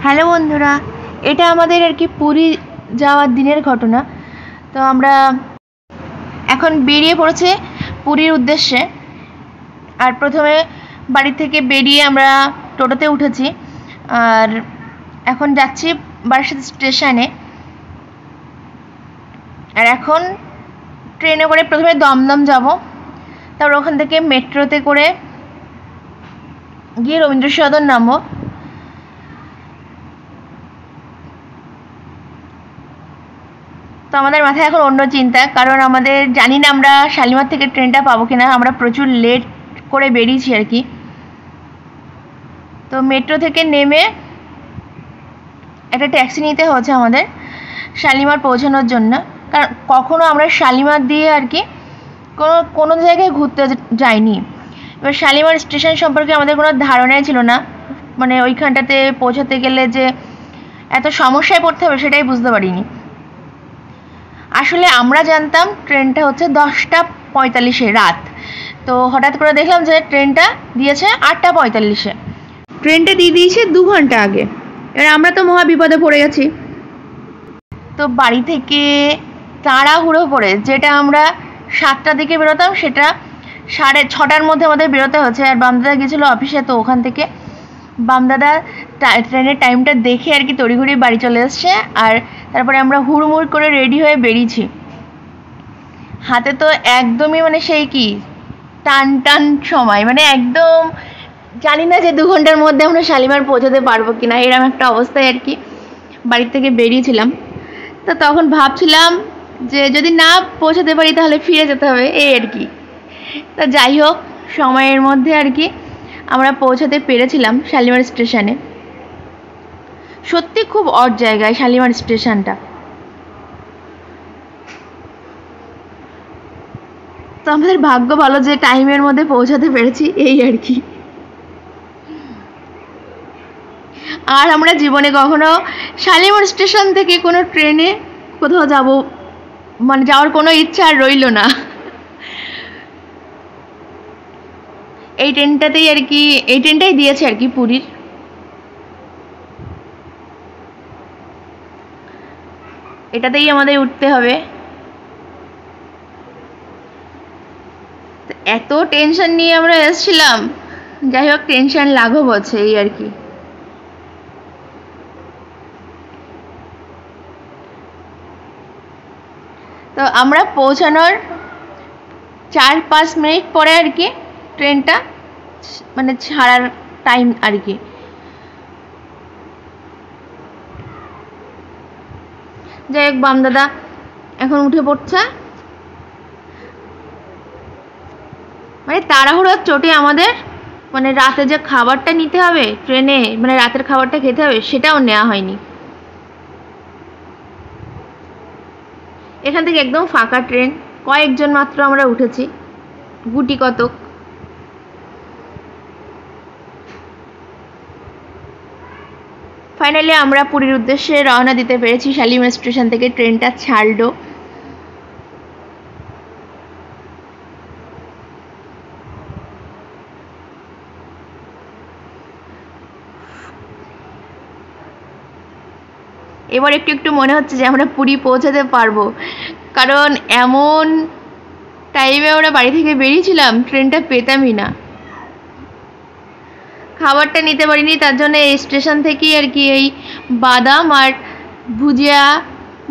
Hello বন্ধুরা, এটা আমাদের আর কি পুরী যাওয়ার দিনের ঘটনা। তো আমরা এখন বেরিয়ে পড়েছি পুরীর উদ্দেশ্যে। আর প্রথমে বাড়ি থেকে বেরিয়ে আমরা টোটোতে উঠেছি, আর এখন যাচ্ছি বারাসাত স্টেশনে। আর এখন ট্রেনে করে প্রথমে দমদম যাব, তারপর ওখান থেকে মেট্রোতে করে গিয়ে রবীন্দ্র সদন নামবো। তো আমাদের মাথায় এখন অন্য চিন্তা, কারণ আমাদের জানি না আমরা শালিমার থেকে ট্রেনটা পাবো কিনা। আমরা প্রচুর লেট করে বেরিয়েছি আর কি। তো মেট্রো থেকে নেমে একটা ট্যাক্সি নিতে হচ্ছে আমাদের শালিমার পৌঁছানোর জন্য। কারণ কখনো আমরা শালিমার দিয়ে আর কি কোনো জায়গায় ঘুরতে যাইনি। এবার শালিমার স্টেশন সম্পর্কে আমাদের কোনো ধারণাই ছিল না, মানে ওইখানটাতে পৌঁছাতে গেলে যে এত সমস্যায় পড়তে হবে সেটাই বুঝতে পারিনি। আসলে আমরা জানতাম ট্রেনটা হচ্ছে 10:45 রাত। তো হঠাৎ করে দেখলাম যে ট্রেনটা দিয়েছে 8:45। ট্রেনটা দিয়ে দিয়েছে 2 ঘন্টা আগে। এবার আমরা তো মহা বিপদে পড়ে গেছি। তো বাড়ি থেকে তাড়াহুড়ো করে, যেটা আমরা 7টার দিকে বেরোতাম সেটা 6:30টার মধ্যে আমাদের বেরোতে হচ্ছে। আর বামদাদা গেছিলো অফিসে, তো ওখান থেকে বামদাদা ট্রেনের টাইমটা দেখে আর কি তড়িঘড়ি বাড়ি চলে এসছে। আর তারপরে আমরা হুড়মুড় করে রেডি হয়ে বেরিয়েছি। হাতে তো একদমই মানে সেই কি টান সময়, মানে একদম জানি না যে 2 ঘন্টার মধ্যে আমরা শালিমার পৌঁছাতে পারবো কিনা, এরকম একটা অবস্থায় আর কি বাড়ি থেকে বেরিয়েছিলাম। তো তখন ভাবছিলাম যে যদি না পৌঁছাতে পারি তাহলে ফিরে যেতে হবে, এই আর কি। তা যাই হোক, সময়ের মধ্যে আর কি আমরা পৌঁছাতে পেরেছিলাম শালিমার স্টেশনে। সত্যি খুব অড জায়গায় শালিমার স্টেশনটা। তো আমাদের ভাগ্য ভালো যে টাইমের মধ্যে পৌঁছাতে পেরেছি, এই আর কি। আর আমরা জীবনে কখনো শালিমার স্টেশন থেকে কোনো ট্রেনে কোথাও যাব মানে যাওয়ার কোনো ইচ্ছা আর রইল না। এই ট্রেনটাতেই আর কি, এই ট্রেনটাই দিয়েছে আর কি পুরীর। এটাতেই আমাদের উঠতে হবে। এত টেনশন নিয়ে আমরা এসেছিলাম, যাই হোক টেনশন লাঘব হচ্ছে, এই আর কি। তো আমরা পৌঁছানোর 4-5 মিনিট পরে আর কি ট্রেনটা মানে ছাড়ার টাইম আর কি। যাই হোক, বামদাদা এখন উঠে পড়ছে। মানে তাড়াহুড়োর চোটে আমাদের মানে রাতে যে খাবারটা নিতে হবে ট্রেনে, মানে রাতের খাবারটা খেতে হবে, সেটাও নেওয়া হয়নি। এখান থেকে একদম ফাঁকা ট্রেন, কয়েকজন মাত্র আমরা উঠেছি, গুটি কতক। ফাইনালি আমরা পুরীর উদ্দেশ্যে রওনা দিতে পেরেছি। শালিমার স্টেশন থেকে ট্রেনটা ছাড়লো। এবার একটু একটু মনে হচ্ছে যে আমরা পুরী পৌঁছাতে পারবো, কারণ এমন টাইমে আমরা বাড়ি থেকে বেরিয়েছিলাম ট্রেনটা পেতামই না। খাবারটা নিতে পারিনি, তার জন্য এই স্টেশন থেকেই আর কি এই বাদাম আর ভুজিয়া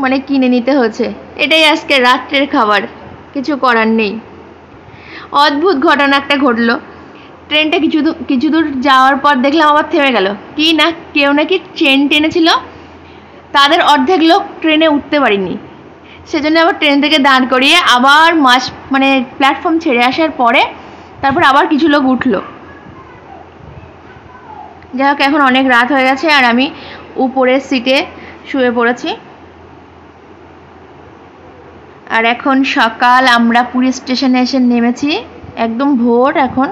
মানে কিনে নিতে হচ্ছে। এটাই আজকে রাত্রের খাবার, কিছু করার নেই। অদ্ভুত ঘটনা একটা ঘটলো। ট্রেনটা কিছু দূর যাওয়ার পর দেখলাম আবার থেমে গেল। কি না, কেউ নাকি চেন টেনেছিল, তাদের অর্ধেক লোক ট্রেনে উঠতে পারিনি। সেজন্য আবার ট্রেন থেকে দাঁড় করিয়ে আবার মানে প্ল্যাটফর্ম ছেড়ে আসার পরে তারপর আবার কিছু লোক উঠলো। যাই হোক, এখন অনেক রাত হয়ে গেছে আর আমি উপরের সিটে শুয়ে পড়েছি। আর এখন সকাল, আমরা পুরী স্টেশনে এসে নেমেছি একদম ভোর। এখন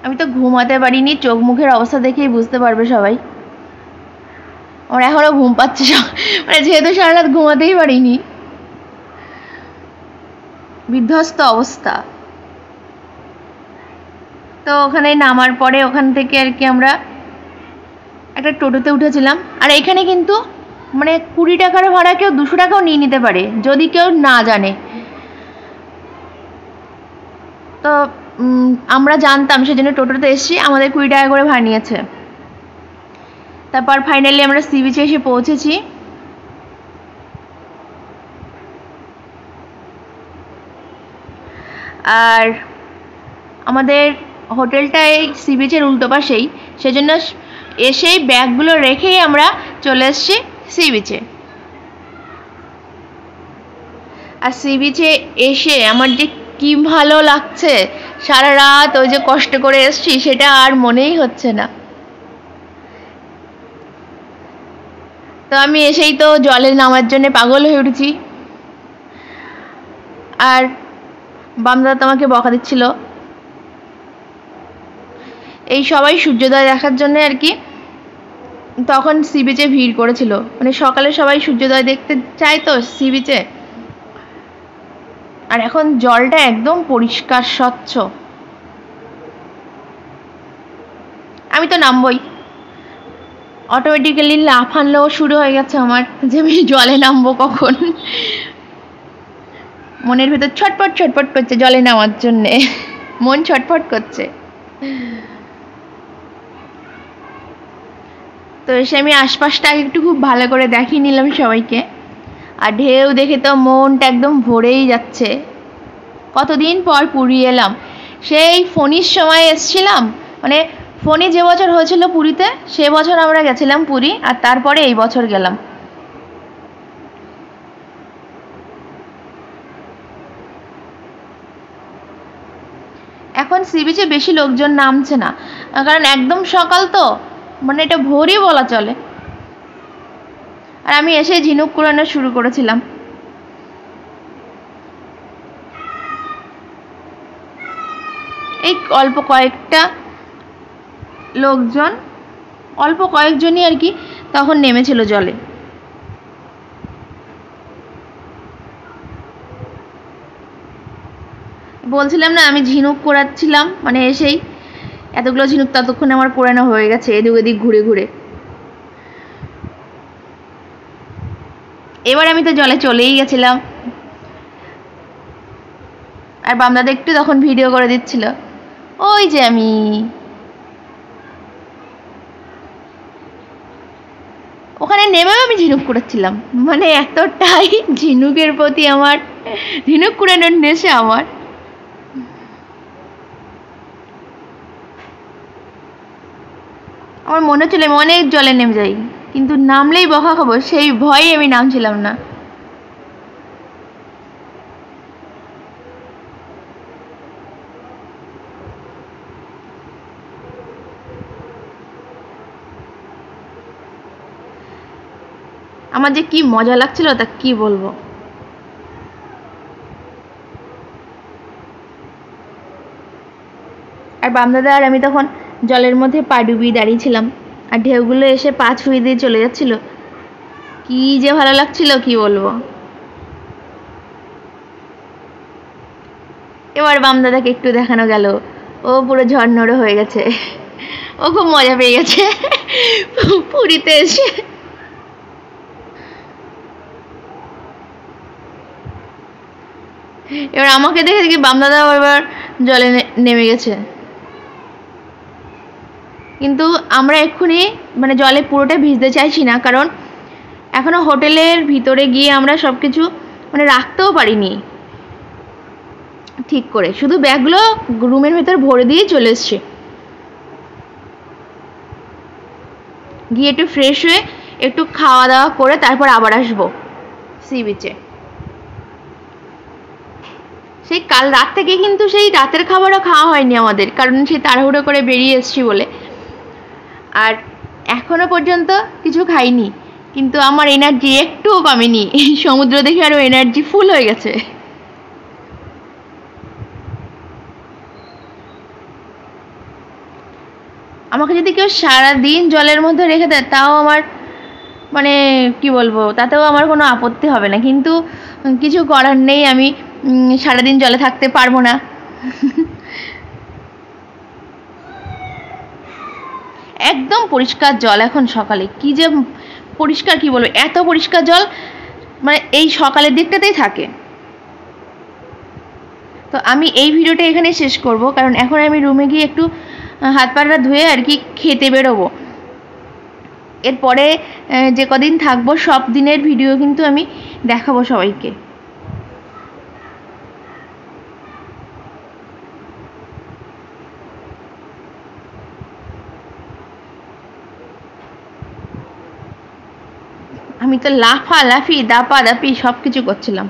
আমি তো ঘুমাতে পারিনি, চোখ মুখের অবস্থা দেখেই বুঝতে পারবে সবাই। আমার এখনো ঘুম পাচ্ছে, মানে যেহেতু সারা রাত ঘুমাতেই পারিনি, বিধ্বস্ত অবস্থা। তো ওখানে নামার পরে ওখান থেকে আর কি আমরা একটা টোটোতে উঠেছিলাম। আর এখানে কিন্তু মানে 20 টাকার ভাড়া কেউ 200 টাকাও নিয়ে নিতে পারে যদি কেউ না জানে। তো আমরা জানতাম, সেজন্য টোটোতে এসেছি, আমাদের 20 টাকা করে ভাড়া নিয়েছে। তারপর ফাইনালি আমরা সি বিচে এসে পৌঁছেছি। আর আমাদের হোটেলটা এই সি বিচের উল্টো পাশেই, সেজন্য এসেই ব্যাগগুলো রেখেই আমরা চলে এসেছি সি বিচে। আর সি বিচে এসে আমার যে কি ভালো লাগছে, সারা রাত ওই যে কষ্ট করে এসেছি সেটা আর মনেই হচ্ছে না। তো আমি এসেই তো জলে নামার জন্য পাগল হয়ে উঠেছি। আর বামদাদা তোমাকে বকা দিচ্ছিল। এই সবাই সূর্যোদয় দেখার জন্য আর কি তখন সি বিচে ভিড় করেছিল, মানে সকালে সবাই সূর্যোদয় দেখতে চায় তো সি বিচে। আর এখন জলটা একদম পরিষ্কার স্বচ্ছ। আমি তো নামবই, অটোমেটিক্যালি লাফানোও শুরু হয়ে গেছে আমার, যে আমি জলে নামবো কখন। মনের ভেতর ছটপট ছটপট করছে জলে নামার জন্যে, মন ছটফট করছে। তো এসে আমি আশপাশটা একটু খুব ভালো করে দেখিয়ে নিলাম সবাইকে। আর ঢেউ দেখে তো মনটা একদম ভরেই যাচ্ছে। কতদিন পর পুরী এলাম, সেই ফণির সময় এসছিলাম, মানে ফণি যে বছর হয়েছিল পুরীতে সে বছর আমরা গেছিলাম পুরী, আর তারপরে এই বছর গেলাম। এখন সি বিচে বেশি লোকজন নামছে না, কারণ একদম সকাল তো, মানে এটা ভোরই বলা চলে। আর আমি এসে ঝিনুক কুড়ানো শুরু করেছিলাম। এই অল্প কয়েকটা লোকজন, অল্প কয়েকজনই আর কি তখন নেমেছিল জলে। বলছিলাম না আমি ঝিনুক কুড়াচ্ছিলাম, মানে এসেই এতগুলো ঝিনুক ততক্ষণে আমার কুড়ানো হয়ে গেছে এদিক ওদিক ঘুরে ঘুরে। এবার আমি তো জলে চলেই গেছিলাম। আর বামদাদা একটু তখন ভিডিও করে দিচ্ছিল, ওই যে আমি। ওখানে নেমেও আমি ঝিনুক কুড়াচ্ছিলাম, মানে এতটাই ঝিনুকের প্রতি আমার, ঝিনুক কুড়ানোর নেশা আমার। আমার মনে হচ্ছিল আমি অনেক জলে নেমে যাই, কিন্তু নামলেই বকা খাবো সেই ভয়ে আমি নামছিলাম না। আমার যে কি মজা লাগছিল তা কি বলবো। আর বামদাদা আর আমি তখন জলের মধ্যে পা ডুবিয়ে দাঁড়িয়েছিলাম, আর ঢেউগুলো এসে পা ছুঁয়ে দিয়ে চলে যাচ্ছিল, কি যে ভালো লাগছিল কি বলবো। এবার বামদাদাকে একটু দেখানো গেল, ও পুরো ঝড়নড়ো হয়ে গেছে, ও খুব মজা পেয়ে গেছে পুরীতে এসে। এবার আমাকে দেখে দেখি বামদাদা এবার জলে নেমে গেছে। কিন্তু আমরা এক্ষুনি মানে জলে পুরোটা ভিজতে চাইছি না, কারণ এখনো হোটেলের ভিতরে গিয়ে আমরা সব কিছু মানে রাখতেও পারিনি ঠিক করে, শুধু ব্যাগগুলো রুমের ভেতর ভরে দিয়ে চলে এসছে। গিয়ে একটু ফ্রেশ হয়ে একটু খাওয়া দাওয়া করে তারপর আবার আসবো সি বিচে। সেই কাল রাত থেকে কিন্তু সেই রাতের খাবারও খাওয়া হয়নি আমাদের, কারণ সেই তাড়াহুড়ো করে বেরিয়ে এসছি বলে। আর এখনো পর্যন্ত কিছু খাইনি, কিন্তু আমার এনার্জি একটুও কমেনি, সমুদ্র দেখে আরো এনার্জি ফুল হয়ে গেছে। আমাকে যদি কেউ সারাদিন জলের মধ্যে রেখে দেয় তাও আমার মানে কি বলবো, তাতেও আমার কোনো আপত্তি হবে না, কিন্তু কিছু করার নেই, আমি সারাদিন জলে থাকতে পারবো না। একদম পরিষ্কার জল এখন সকালে, কি যে পরিষ্কার কি বলবো, এত পরিষ্কার জল মানে এই সকালের দিকটাতেই থাকে। তো আমি এই ভিডিওটা এখানে শেষ করব, কারণ এখন আমি রুমে গিয়ে একটু হাত পাটা ধুয়ে আর কি খেতে বেরোবো। এরপরে যে কদিন থাকবো সব দিনের ভিডিও কিন্তু আমি দেখাবো সবাইকে। আমি তো লাফালাফি দাপাদাপি সব কিছু করছিলাম।